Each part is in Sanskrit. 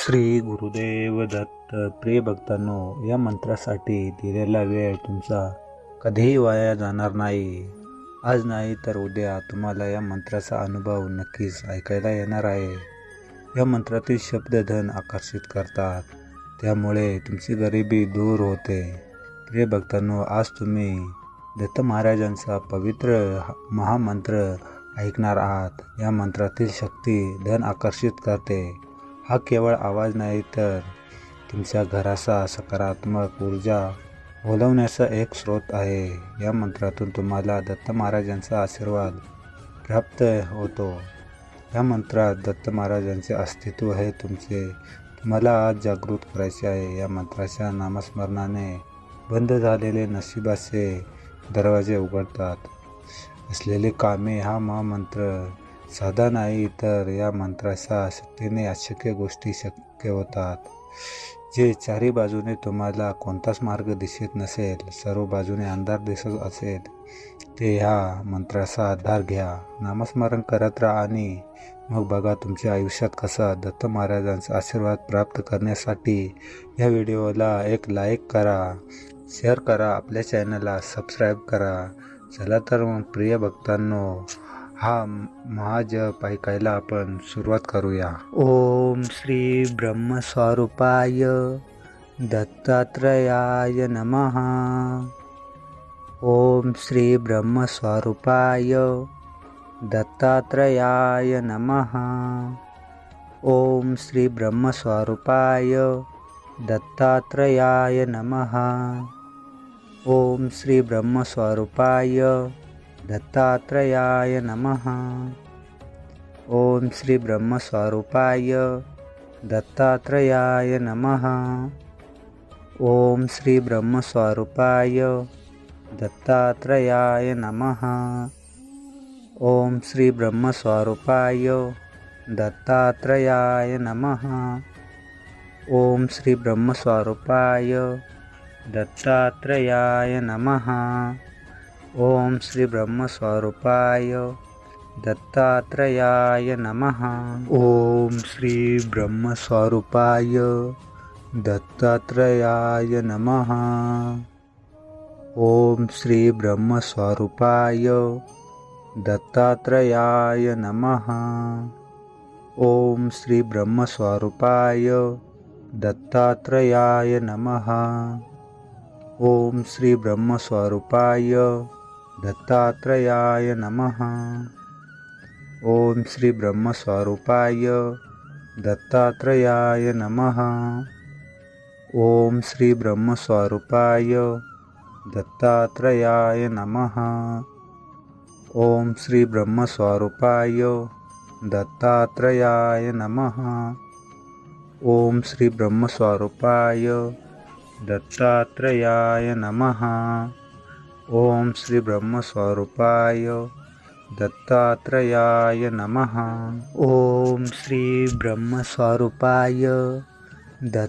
श्री गुरुदेव दत्त. प्रिय भक्तांनो, या मंत्रासाठी दिलेला वेळ तुमचा कधीही वाया जाणार नाही. आज नाही तर उद्या तुम्हाला या मंत्राचा अनुभव नक्कीच ऐकायला येणार आहे. या मंत्रातील शब्द धन आकर्षित करतात, त्यामुळे तुमची गरिबी दूर होते. प्रिय भक्तांनो, आज तुम्ही दत्त महाराजांचा पवित्र महामंत्र ऐकणार आहात. या मंत्रातील शक्ती धन आकर्षित करते. हा केवळ आवाज नाही तर तुमच्या घराचा सकारात्मक ऊर्जा बोलवण्याचा एक स्रोत आहे. या मंत्रातून तुम्हाला दत्त महाराजांचा आशीर्वाद प्राप्त होतो. या मंत्रात दत्त महाराजांचे अस्तित्व हे तुम्हाला आज जागृत करायचे आहे. या मंत्राच्या नामस्मरणाने बंद झालेले नशिबाचे दरवाजे उघडतात असलेले कामे. हा महामंत्र साधा नाही तर या मंत्राच्या शक्तीने अशक्य गोष्टी शक्य होतात. जे चारी बाजूने तुम्हाला कोणताच मार्ग दिसत नसेल, सर्व बाजूने अंधार दिसत असेल, ते ह्या मंत्राचा आधार घ्या. नामस्मरण करत राहा आणि मग बघा तुमच्या आयुष्यात कसा दत्त महाराजांचा आशीर्वाद प्राप्त करण्यासाठी या व्हिडिओला एक लाईक करा, शेअर करा, आपल्या चॅनलला सबस्क्राईब करा. चला तर मग प्रिय भक्तांनो, हा महाजप ऐकायला आपण सुरुवात करूया. ओम श्री ब्रह्मस्वरूपाय दत्तात्रेयाय नमः. ओम श्री ब्रह्मस्वरूपाय दत्तात्रेयाय नमः. ओम श्री ब्रह्मस्वरूपाय दत्तात्रेयाय नमः. ओम श्री ब्रह्मस्वरूपाय दत्तात्रेयाय नमः. ओम श्री ब्रह्मस्वरूपाय दत्तात्रेयाय नमः. ओम श्री ब्रह्मस्वरूपाय दत्तात्रेयाय नमः. ओम श्री ब्रह्मस्वरूपाय दत्तात्रेयाय नमः. ओम श्री ब्रह्मस्वरूपाय दत्तात्रेयाय नमः. ओम श्री ब्रह्मस्वरूपाय दत्तात्रेयाय नमः. ओम श्री ब्रह्मस्वरूपाय दत्तात्रेयाय नमः. ओम श्री ब्रह्मस्वरूपाय दत्तात्रेयाय नमः. ओम श्री ब्रह्मस्वरूपाय दत्तात्रेयाय नमः. ओम श्री ब्रह्मस्वरूपाय दत्तात्रेयाय नमः. ओम श्री ब्रह्मस्वरूपाय दत्तात्रेयाय नमः. ओम श्री ब्रह्मस्वरूपाय दत्तात्रेयाय नमः. ओम श्री ब्रह्मस्वरूपाय दत्तात्रेयाय नमः. ओम श्री ब्रह्मस्वरूपाय दत्तात्रेयाय नमः. ओम श्री ब्रह्मस्वरूपाय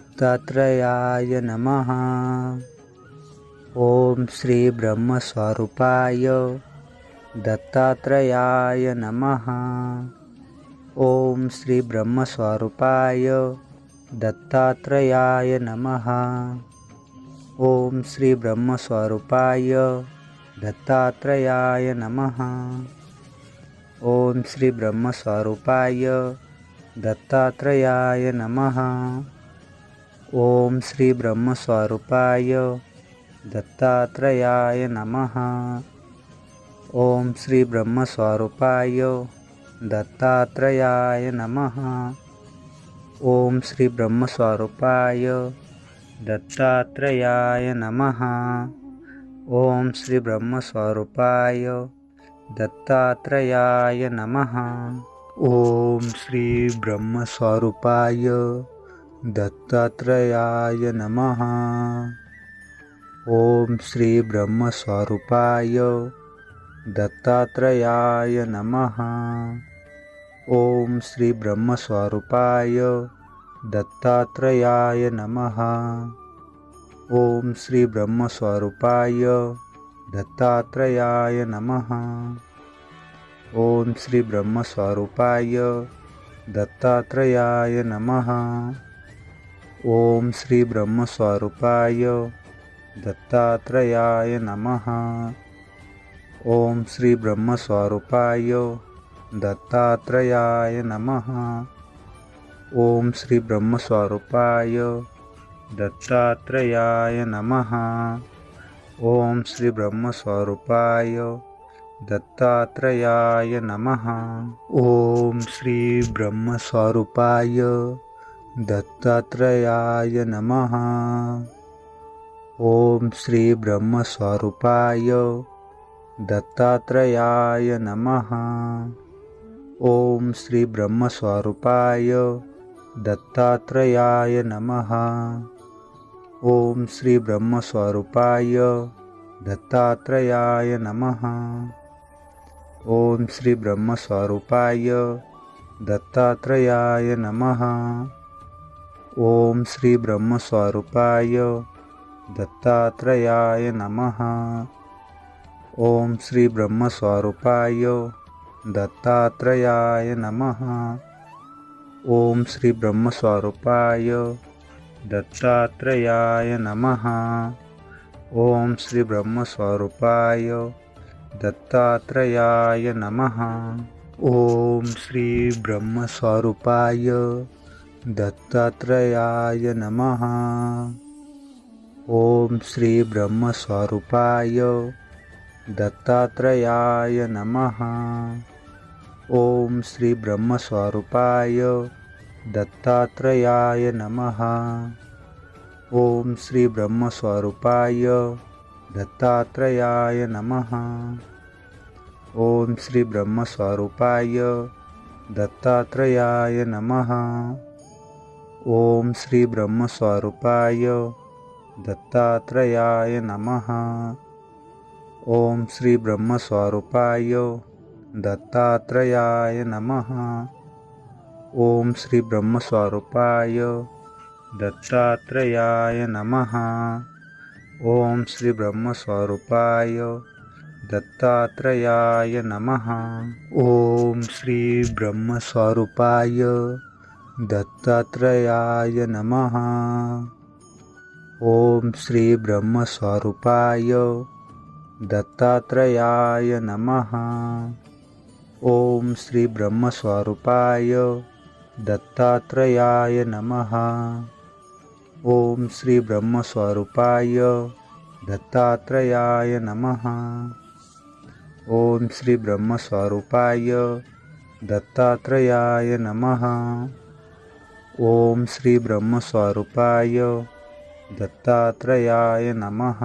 दत्तात्रेयाय नमः. ओम श्री ब्रह्मस्वरूपाय दत्तात्रेयाय नमः. ओम श्री ब्रह्मस्वरूपाय दत्तात्रेयाय नमः. ओम श्री ब्रह्मस्वरूपाय दत्तात्रेयाय नमः. ओम श्री ब्रह्मस्वरूपाय दत्तात्रेयाय नमः. ओम श्री ब्रह्मस्वरूपाय दत्तात्रेयाय नमः. ओम श्री ब्रह्मस्वरूपाय दत्तात्रेयाय नमः. ओम श्री ब्रह्मस्वरूपाय दत्तात्रेयाय नमः. ओम श्री ब्रह्मस्वरूपाय दत्तात्रेयाय नमः. ओम श्री ब्रह्मस्वरूपाय दत्तात्रेयाय नमः. ओम श्री ब्रह्मस्वरूपाय दत्तात्रेयाय नमः. ओम श्री ब्रह्मस्वरूपाय दत्तात्रेयाय नमः. ओम श्री ब्रह्मस्वरूपाय दत्तात्रेयाय नमः. ओम श्री ब्रह्मस्वरूपाय दत्तात्रेयाय नमः. ओम श्री ब्रह्मस्वरूपाय दत्तात्रेयाय नमः. ओम श्री ब्रह्मस्वरूपाय दत्तात्रेयाय नमः। ओम श्री ब्रह्मस्वरूपाय दत्तात्रेयाय नमः। ओम श्री ब्रह्मस्वरूपाय दत्तात्रेयाय नमः। ओम श्री ब्रह्मस्वरूपाय दत्तात्रेयाय नमः। ओम श्री ब्रह्मस्वरूपाय दत्तात्रेयाय नमः। ओम श्री ब्रह्मस्वरूपाय दत्तात्रेयाय नमः। ओम श्री ब्रह्मस्वरूपाय दत्तात्रेयाय नमः। ओम श्री ब्रह्मस्वरूपाय दत्तात्रेयाय नमः। ओम श्री ब्रह्मस्वरूपाय दत्तात्रेयाय नमः। ओम श्री ब्रह्मस्वरूपाय दत्तात्रेयाय नमः। ओम श्री ब्रह्मस्वरूपाय दत्तात्रेयाय नमः। ओम श्री ब्रह्मस्वरूपाय दत्तात्रेयाय नमः। ओम श्री ब्रह्मस्वरूपाय दत्तात्रेयाय नमः। ओम श्री ब्रह्मस्वरूपाय दत्तात्रेयाय नमः। ओम श्री ब्रह्मस्वरूपाय दत्तात्रेयाय नमः। ओम श्री ब्रह्मस्वरूपाय दत्तात्रेयाय नमः। ओम श्री ब्रह्मस्वरूपाय दत्तात्रेयाय नमः। ओम श्री ब्रह्मस्वरूपाय दत्तात्रेयाय नमः। ओम श्री ब्रह्मस्वरूपाय दत्तात्रेयाय नमः। ओम श्री ब्रह्मस्वरूपाय दत्तात्रेयाय नमः। ओम श्री ब्रह्मस्वरूपाय दत्तात्रेयाय नमः। ओम श्री ब्रह्मस्वरूपाय दत्तात्रेयाय नमः। ओम श्री ब्रह्मस्वरूपाय दत्तात्रेयाय नमः। ओम श्री ब्रह्मस्वरूपाय दत्तात्रेयाय नमः। ओम श्री ब्रह्मस्वरूपाय दत्तात्रेयाय नमः। ओम श्री ब्रह्मस्वरूपाय दत्तात्रेयाय नमः। ओम श्री ब्रह्मस्वरूपाय दत्तात्रेयाय नमः। ओम श्री ब्रह्मस्वरूपाय दत्तात्रेयाय नमः।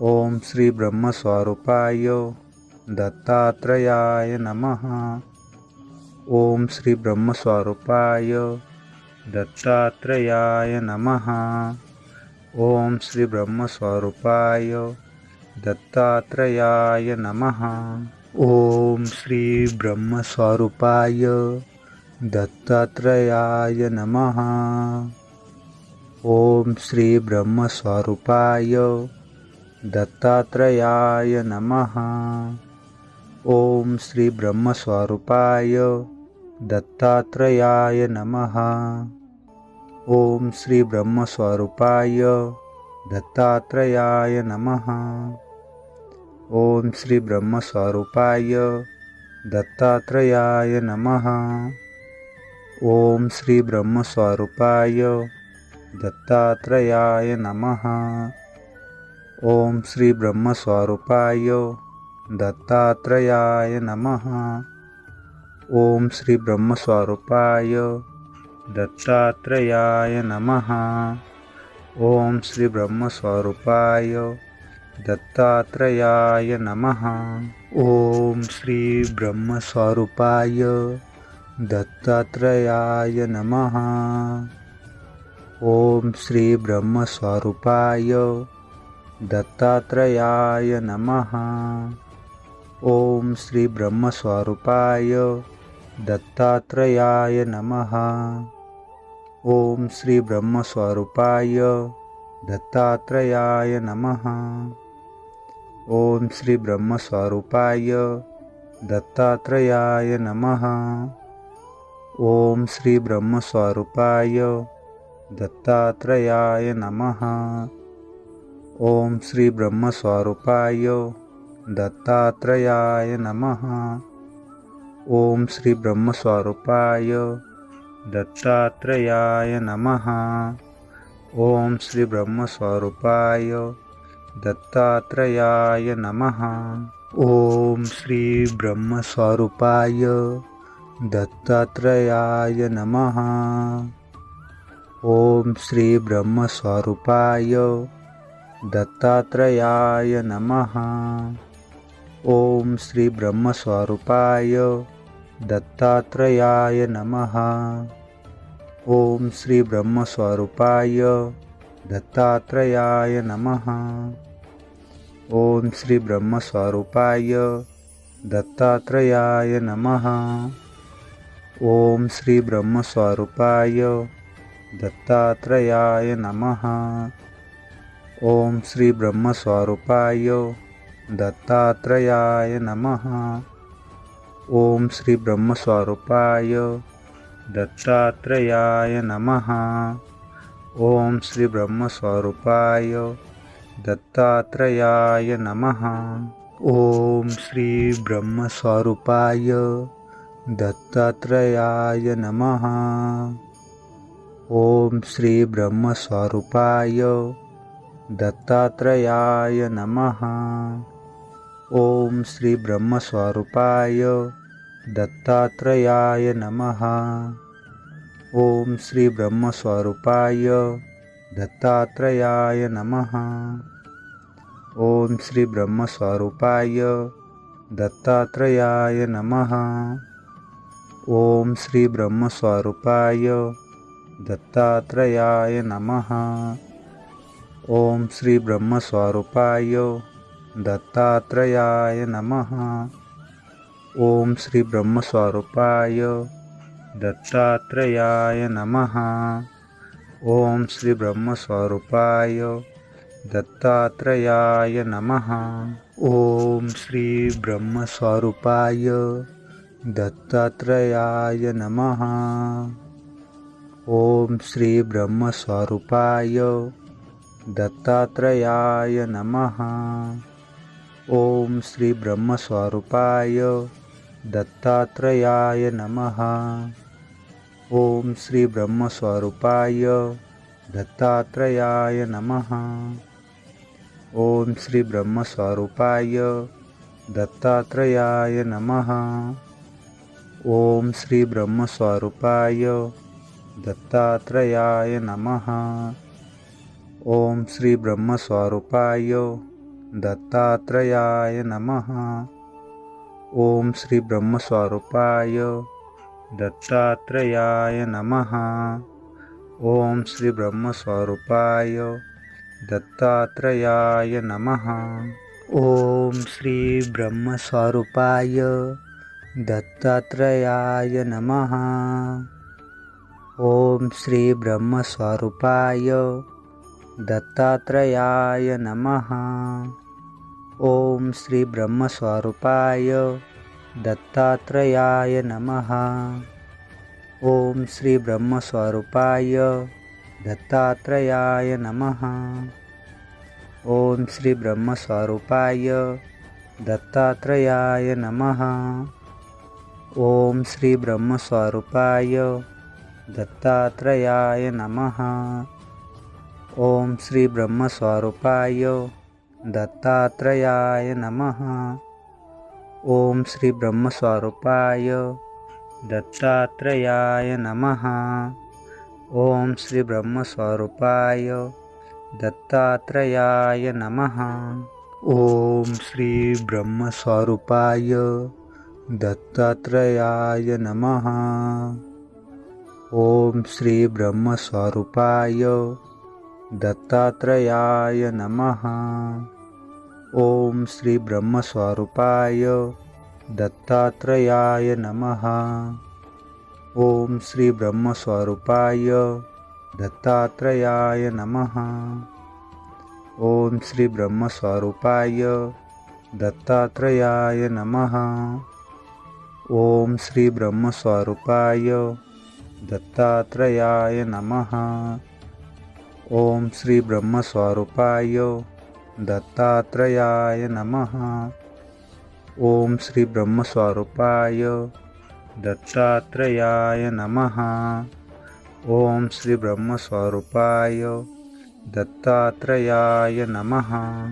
ओम श्री ब्रह्मस्वरूपाय दत्तात्रेयाय नमः। ओम श्री ब्रह्मस्वरूपाय दत्तात्रेयाय नमः। ओम श्री ब्रह्मस्वरूपाय दत्तात्रेयाय नमः। ओम श्री ब्रह्मस्वरूपाय दत्तात्रेयाय नमः। ओम श्री ब्रह्मस्वरूपाय दत्तात्रेयाय नमः। ओम श्री ब्रह्मस्वरूपाय दत्तात्रेयाय नमः। ओम श्री ब्रह्मस्वरूपाय दत्तात्रेयाय नमः। ओम श्री ब्रह्मस्वरूपाय दत्तात्रेयाय नमः। ओम श्री ब्रह्मस्वरूपाय दत्तात्रेयाय नमः। ओम श्री ब्रह्मस्वरूपाय दत्तात्रेयाय नमः। ओम श्री ब्रह्मस्वरूपाय दत्तात्रेयाय नमः। ओम श्री ब्रह्मस्वरूपाय दत्तात्रेयाय नमः। ओम श्री ब्रह्मस्वरूपाय दत्तात्रेयाय नमः। ओम श्री ब्रह्मस्वरूपाय दत्तात्रेयाय नमः। ओम श्री ब्रह्मस्वरूपाय दत्तात्रेयाय नमः। ओम श्री ब्रह्मस्वरूपाय दत्तात्रेयाय नमः। ओम श्री ब्रह्मस्वरूपाय दत्तात्रेयाय नमः। ओम श्री ब्रह्मस्वरूपाय दत्तात्रेयाय नमः। ओम श्री ब्रह्मस्वरूपाय दत्तात्रेयाय नमः। ओम श्री ब्रह्मस्वरूपाय दत्तात्रेयाय नमः। ओम श्री ब्रह्मस्वरूपाय दत्तात्रेयाय नमः। ओम श्री ब्रह्मस्वरूपाय दत्तात्रेयाय नमः। ओम श्री ब्रह्मस्वरूपाय दत्तात्रेयाय नमः। ओम श्री ब्रह्मस्वरूपाय दत्तात्रेयाय नमः। ओम श्री ब्रह्मस्वरूपाय दत्तात्रेयाय नमः। ओम श्री ब्रह्मस्वरूपाय दत्तात्रेयाय नमः। ओम श्री ब्रह्मस्वरूपाय दत्तात्रेयाय नमः। ओम श्री ब्रह्मस्वरूपाय दत्तात्रेयाय नमः। ओम श्री ब्रह्मस्वरूपाय दत्तात्रेयाय नमः। ओम श्री ब्रह्मस्वरूपाय दत्तात्रेयाय नमः। ओम श्री ब्रह्मस्वरूपाय दत्तात्रेयाय नमः। ओम श्री ब्रह्मस्वरूपाय दत्तात्रेयाय नमः। ओम श्री ब्रह्मस्वरूपाय दत्तात्रेयाय नमः। ओम श्री ब्रह्मस्वरूपाय दत्तात्रेयाय नमः। ओम श्री ब्रह्मस्वरूपाय दत्तात्रेयाय नमः। ओम श्री ब्रह्मस्वरूपाय दत्तात्रेयाय नमः। ओम श्री ब्रह्मस्वरूपाय दत्तात्रेयाय नमः। ओम श्री ब्रह्मस्वरूपाय दत्तात्रेयाय नमः। ओम श्री ब्रह्मस्वरूपाय दत्तात्रेयाय नमः। ओम श्री ब्रह्मस्वरूपाय दत्तात्रेयाय नमः। ओम श्री ब्रह्मस्वरूपाय दत्तात्रेयाय नमः। ओम श्री ब्रह्मस्वरूपाय दत्तात्रेयाय नमः। ओम श्री ब्रह्मस्वरूपाय दत्तात्रेयाय नमः। ओम श्री ब्रह्मस्वरूपाय दत्तात्रेयाय नमः। ओम श्री ब्रह्मस्वरूपाय दत्तात्रेयाय नमः। ओम श्री ब्रह्मस्वरूपाय दत्तात्रेयाय नमः। ओम श्री ब्रह्मस्वरूपाय दत्तात्रेयाय नमः। ओम श्री ब्रह्मस्वरूपाय दत्तात्रेयाय नमः। ओम श्री ब्रह्मस्वरूपाय दत्तात्रेयाय नमः। ओम श्री ब्रह्मस्वरूपाय दत्तात्रेयाय नमः। ओम श्री ब्रह्मस्वरूपाय दत्तात्रेयाय नमः। ओम श्री ब्रह्मस्वरूपाय दत्तात्रेयाय नमः। ओम श्री ब्रह्मस्वरूपाय दत्तात्रेयाय नमः। ओम श्री ब्रह्मस्वरूपाय दत्तात्रेयाय नमः। ओम श्री ब्रह्मस्वरूपाय दत्तात्रेयाय नमः। ओम श्री ब्रह्मस्वरूपाय दत्तात्रेयाय नमः। ओम श्री ब्रह्मस्वरूपाय दत्तात्रेयाय नमः। ओम श्री ब्रह्मस्वरूपाय दत्तात्रेयाय नमः। ओम श्री ब्रह्मस्वरूपाय दत्तात्रेयाय नमः। ओम श्री ब्रह्मस्वरूपाय दत्तात्रेयाय नमः। ओम श्री ब्रह्मस्वरूपाय दत्तात्रेयाय नमः। ओम श्री ब्रह्मस्वरूपाय दत्तात्रेयाय नमः। ओम श्री ब्रह्मस्वरूपाय दत्तात्रेयाय नमः। ओम श्री ब्रह्मस्वरूपाय दत्तात्रेयाय नमः। ओम श्री ब्रह्मस्वरूपाय दत्तात्रेयाय नमः। ओम श्री ब्रह्मस्वरूपाय दत्तात्रेयाय नमः।